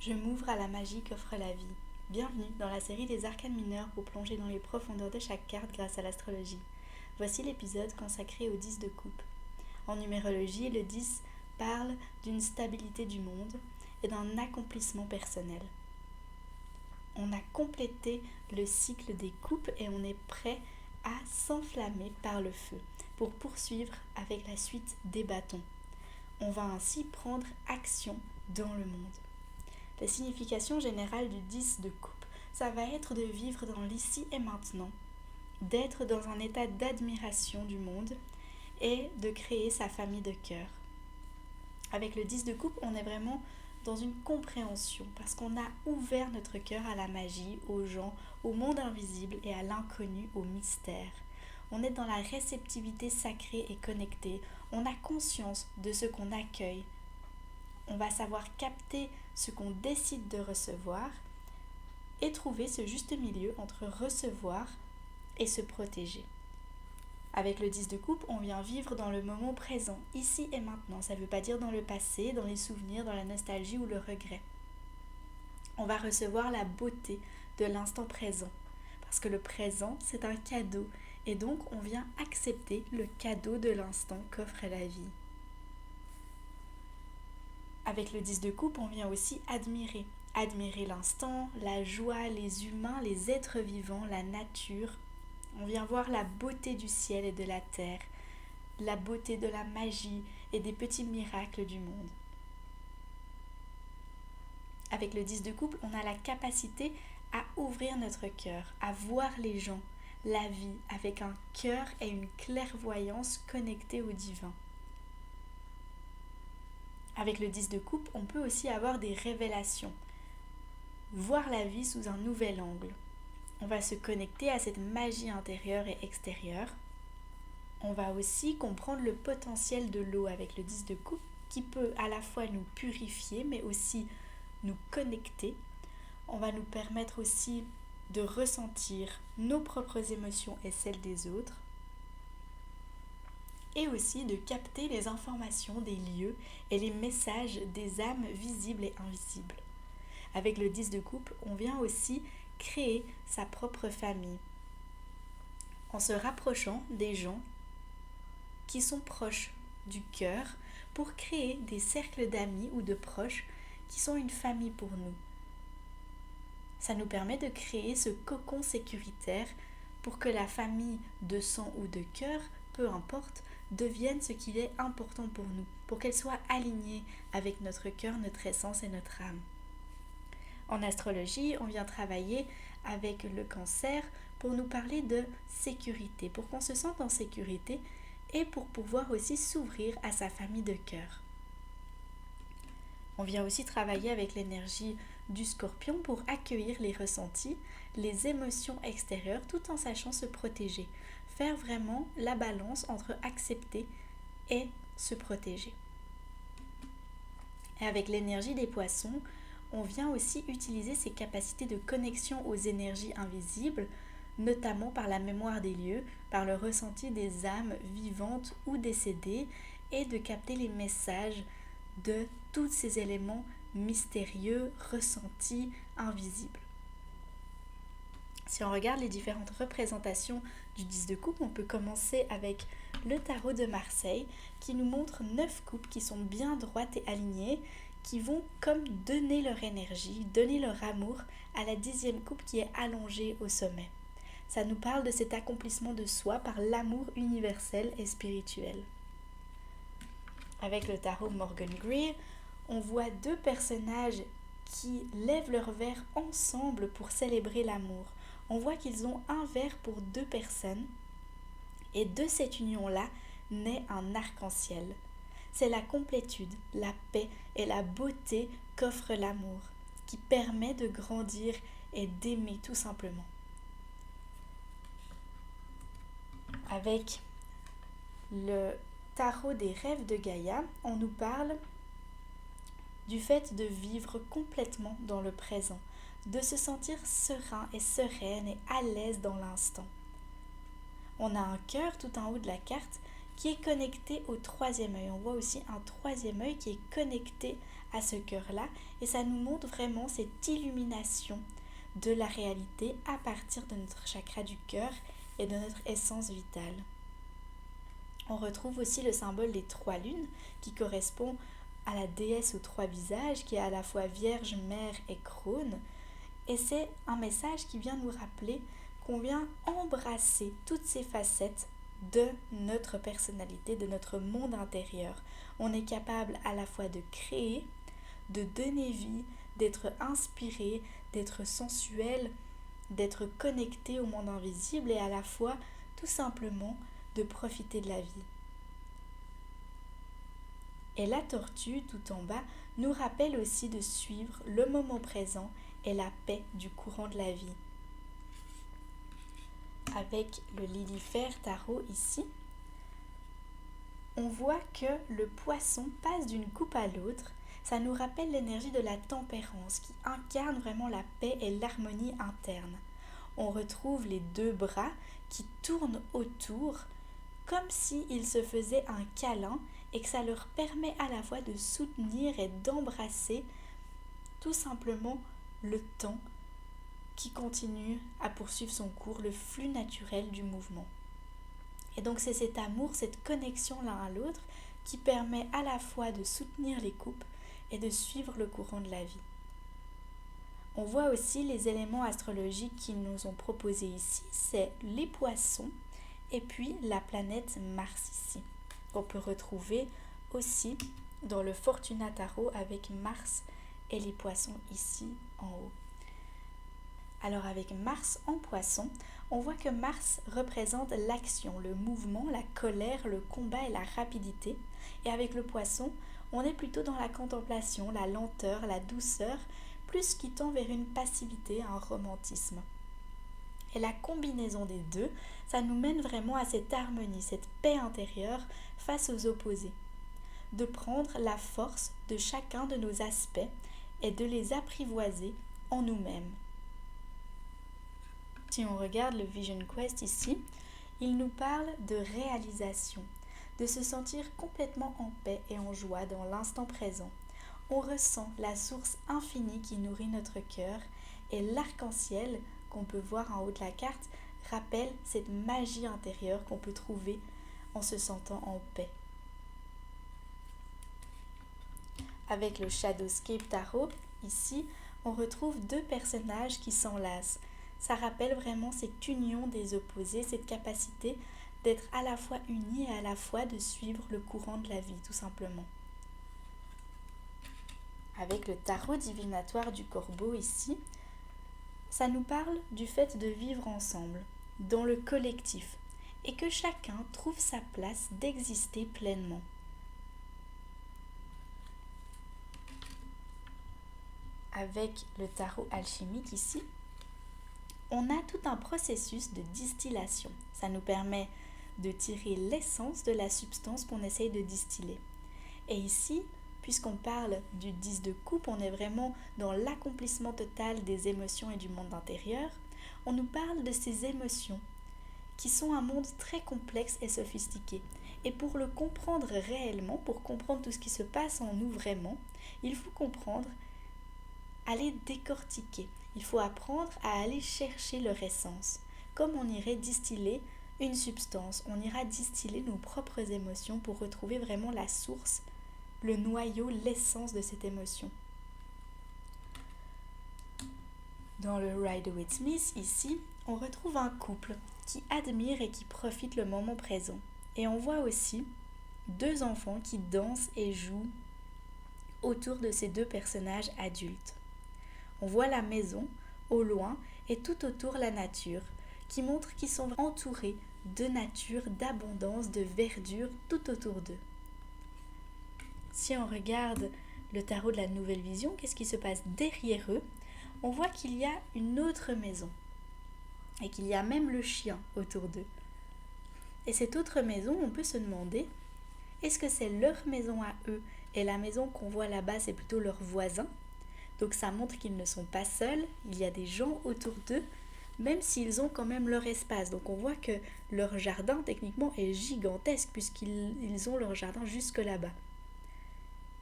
Je m'ouvre à la magie qu'offre la vie. Bienvenue dans la série des arcanes mineurs pour plonger dans les profondeurs de chaque carte grâce à l'astrologie. Voici l'épisode consacré au 10 de coupe. En numérologie, le 10 parle d'une stabilité du monde et d'un accomplissement personnel. On a complété le cycle des coupes et on est prêt à s'enflammer par le feu pour poursuivre avec la suite des bâtons. On va ainsi prendre action dans le monde. La signification générale du 10 de coupe, ça va être de vivre dans l'ici et maintenant, d'être dans un état d'admiration du monde et de créer sa famille de cœur. Avec le 10 de coupe, on est vraiment dans une compréhension parce qu'on a ouvert notre cœur à la magie, aux gens, au monde invisible et à l'inconnu, au mystère. On est dans la réceptivité sacrée et connectée. On a conscience de ce qu'on accueille. On va savoir capter ce qu'on décide de recevoir et trouver ce juste milieu entre recevoir et se protéger. Avec le 10 de coupe, on vient vivre dans le moment présent, ici et maintenant. Ça ne veut pas dire dans le passé, dans les souvenirs, dans la nostalgie ou le regret. On va recevoir la beauté de l'instant présent. Parce que le présent, c'est un cadeau. Et donc, on vient accepter le cadeau de l'instant qu'offre la vie. Avec le 10 de coupe, on vient aussi admirer. Admirer l'instant, la joie, les humains, les êtres vivants, la nature. On vient voir la beauté du ciel et de la terre, la beauté de la magie et des petits miracles du monde. Avec le 10 de couple, on a la capacité à ouvrir notre cœur, à voir les gens, la vie, avec un cœur et une clairvoyance connectés au divin. Avec le 10 de coupe, on peut aussi avoir des révélations, voir la vie sous un nouvel angle. On va se connecter à cette magie intérieure et extérieure. On va aussi comprendre le potentiel de l'eau avec le 10 de coupe qui peut à la fois nous purifier mais aussi nous connecter. On va nous permettre aussi de ressentir nos propres émotions et celles des autres. Et aussi de capter les informations des lieux et les messages des âmes visibles et invisibles. Avec le 10 de coupe, on vient aussi créer sa propre famille en se rapprochant des gens qui sont proches du cœur pour créer des cercles d'amis ou de proches qui sont une famille pour nous. Ça nous permet de créer ce cocon sécuritaire pour que la famille de sang ou de cœur, peu importe, devienne ce qu'il est important pour nous, pour qu'elle soit alignée avec notre cœur, notre essence et notre âme. En astrologie, on vient travailler avec le Cancer pour nous parler de sécurité, pour qu'on se sente en sécurité et pour pouvoir aussi s'ouvrir à sa famille de cœur. On vient aussi travailler avec l'énergie du Scorpion pour accueillir les ressentis, les émotions extérieures tout en sachant se protéger. Faire vraiment la balance entre accepter et se protéger. Et avec l'énergie des Poissons, on vient aussi utiliser ses capacités de connexion aux énergies invisibles, notamment par la mémoire des lieux, par le ressenti des âmes vivantes ou décédées, et de capter les messages de tous ces éléments mystérieux, ressentis, invisibles. Si on regarde les différentes représentations du 10 de coupe, on peut commencer avec le tarot de Marseille qui nous montre 9 coupes qui sont bien droites et alignées, qui vont comme donner leur énergie, donner leur amour à la 10e coupe qui est allongée au sommet. Ça nous parle de cet accomplissement de soi par l'amour universel et spirituel. Avec le tarot Morgan Greer, on voit deux personnages qui lèvent leur verre ensemble pour célébrer l'amour. On voit qu'ils ont un verre pour deux personnes et de cette union-là naît un arc-en-ciel. C'est la complétude, la paix et la beauté qu'offre l'amour, qui permet de grandir et d'aimer tout simplement. Avec le tarot des rêves de Gaïa, on nous parle du fait de vivre complètement dans le présent, de se sentir serein et sereine et à l'aise dans l'instant. On a un cœur tout en haut de la carte qui est connecté au troisième œil. On voit aussi un troisième œil qui est connecté à ce cœur-là et ça nous montre vraiment cette illumination de la réalité à partir de notre chakra du cœur et de notre essence vitale. On retrouve aussi le symbole des 3 lunes qui correspond à la déesse aux 3 visages qui est à la fois Vierge, Mère et Crone. Et c'est un message qui vient nous rappeler qu'on vient embrasser toutes ces facettes de notre personnalité, de notre monde intérieur. On est capable à la fois de créer, de donner vie, d'être inspiré, d'être sensuel, d'être connecté au monde invisible et à la fois tout simplement de profiter de la vie. Et la tortue tout en bas nous rappelle aussi de suivre le moment présent et la paix du courant de la vie. Avec le lilifère tarot ici, on voit que le poisson passe d'une coupe à l'autre. Ça nous rappelle l'énergie de la tempérance qui incarne vraiment la paix et l'harmonie interne. On retrouve les 2 bras qui tournent autour comme s'ils se faisaient un câlin et que ça leur permet à la fois de soutenir et d'embrasser tout simplement le temps qui continue à poursuivre son cours, le flux naturel du mouvement. Et donc c'est cet amour, cette connexion l'un à l'autre qui permet à la fois de soutenir les couples et de suivre le courant de la vie. On voit aussi les éléments astrologiques qu'ils nous ont proposés ici, c'est les poissons et puis la planète Mars ici. On peut retrouver aussi dans le Fortuna Tarot avec Mars et les poissons ici en haut. Alors avec Mars en poisson, on voit que Mars représente l'action, le mouvement, la colère, le combat et la rapidité. Et avec le poisson, on est plutôt dans la contemplation, la lenteur, la douceur, plus qui tend vers une passivité, un romantisme. Et la combinaison des deux, ça nous mène vraiment à cette harmonie, cette paix intérieure face aux opposés. De prendre la force de chacun de nos aspects et de les apprivoiser en nous-mêmes. Si on regarde le Vision Quest ici, il nous parle de réalisation, de se sentir complètement en paix et en joie dans l'instant présent. On ressent la source infinie qui nourrit notre cœur et l'arc-en-ciel qu'on peut voir en haut de la carte rappelle cette magie intérieure qu'on peut trouver en se sentant en paix. Avec le Shadowscape Tarot, ici, on retrouve 2 personnages qui s'enlacent. Ça rappelle vraiment cette union des opposés, cette capacité d'être à la fois unis et à la fois de suivre le courant de la vie, tout simplement. Avec le tarot divinatoire du Corbeau ici, ça nous parle du fait de vivre ensemble, dans le collectif, et que chacun trouve sa place d'exister pleinement. Avec le tarot alchimique ici, on a tout un processus de distillation. Ça nous permet de tirer l'essence de la substance qu'on essaye de distiller. Et ici, puisqu'on parle du 10 de coupe, on est vraiment dans l'accomplissement total des émotions et du monde intérieur. On nous parle de ces émotions qui sont un monde très complexe et sophistiqué. Et pour le comprendre réellement, pour comprendre tout ce qui se passe en nous vraiment, il faut comprendre à les décortiquer. Il faut apprendre à aller chercher leur essence. Comme on irait distiller une substance, on ira distiller nos propres émotions pour retrouver vraiment la source, le noyau, l'essence de cette émotion. Dans le Rider-Waite-Smith, ici, on retrouve un couple qui admire et qui profite le moment présent. Et on voit aussi 2 enfants qui dansent et jouent autour de ces 2 personnages adultes. On voit la maison au loin et tout autour la nature, qui montre qu'ils sont entourés de nature, d'abondance, de verdure tout autour d'eux. Si on regarde le tarot de la nouvelle vision, qu'est-ce qui se passe derrière eux? On voit qu'il y a une autre maison et qu'il y a même le chien autour d'eux. Et cette autre maison, on peut se demander, est-ce que c'est leur maison à eux et la maison qu'on voit là-bas, c'est plutôt leurs voisins? Donc ça montre qu'ils ne sont pas seuls, il y a des gens autour d'eux, même s'ils ont quand même leur espace. Donc on voit que leur jardin techniquement est gigantesque puisqu'ils ont leur jardin jusque là-bas.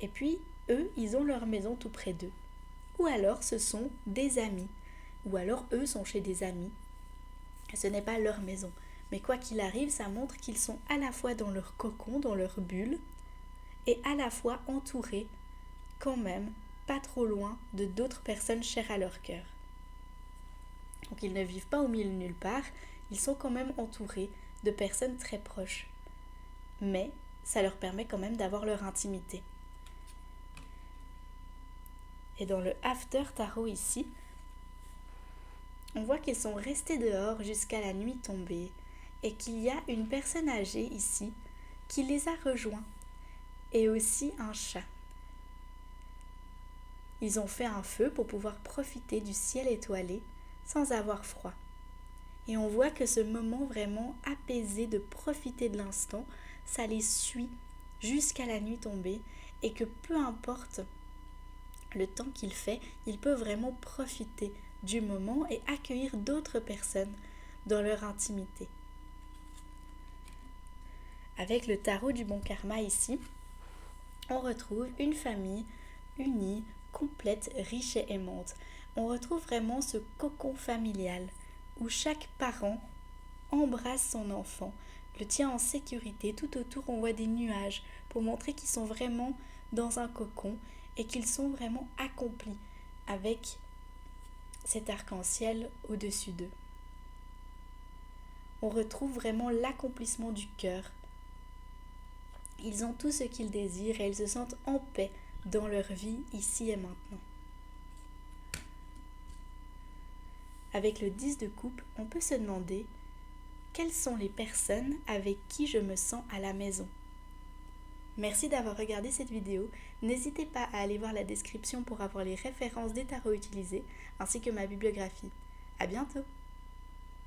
Et puis eux, ils ont leur maison tout près d'eux. Ou alors ce sont des amis. Ou alors eux sont chez des amis. Ce n'est pas leur maison. Mais quoi qu'il arrive, ça montre qu'ils sont à la fois dans leur cocon, dans leur bulle, et à la fois entourés, quand même, pas trop loin de d'autres personnes chères à leur cœur. Donc ils ne vivent pas au milieu de nulle part, ils sont quand même entourés de personnes très proches. Mais ça leur permet quand même d'avoir leur intimité. Et dans le After Tarot ici, on voit qu'ils sont restés dehors jusqu'à la nuit tombée et qu'il y a une personne âgée ici qui les a rejoints et aussi un chat. Ils ont fait un feu pour pouvoir profiter du ciel étoilé sans avoir froid. Et on voit que ce moment vraiment apaisé de profiter de l'instant, ça les suit jusqu'à la nuit tombée et que peu importe le temps qu'il fait, ils peuvent vraiment profiter du moment et accueillir d'autres personnes dans leur intimité. Avec le tarot du bon karma ici, on retrouve une famille unie, complète, riche et aimante. On retrouve vraiment ce cocon familial où chaque parent embrasse son enfant, le tient en sécurité. Tout autour, on voit des nuages pour montrer qu'ils sont vraiment dans un cocon et qu'ils sont vraiment accomplis avec cet arc-en-ciel au-dessus d'eux. On retrouve vraiment l'accomplissement du cœur. Ils ont tout ce qu'ils désirent et ils se sentent en paix dans leur vie ici et maintenant. Avec le 10 de coupe, on peut se demander quelles sont les personnes avec qui je me sens à la maison. Merci d'avoir regardé cette vidéo. N'hésitez pas à aller voir la description pour avoir les références des tarots utilisés ainsi que ma bibliographie. À bientôt!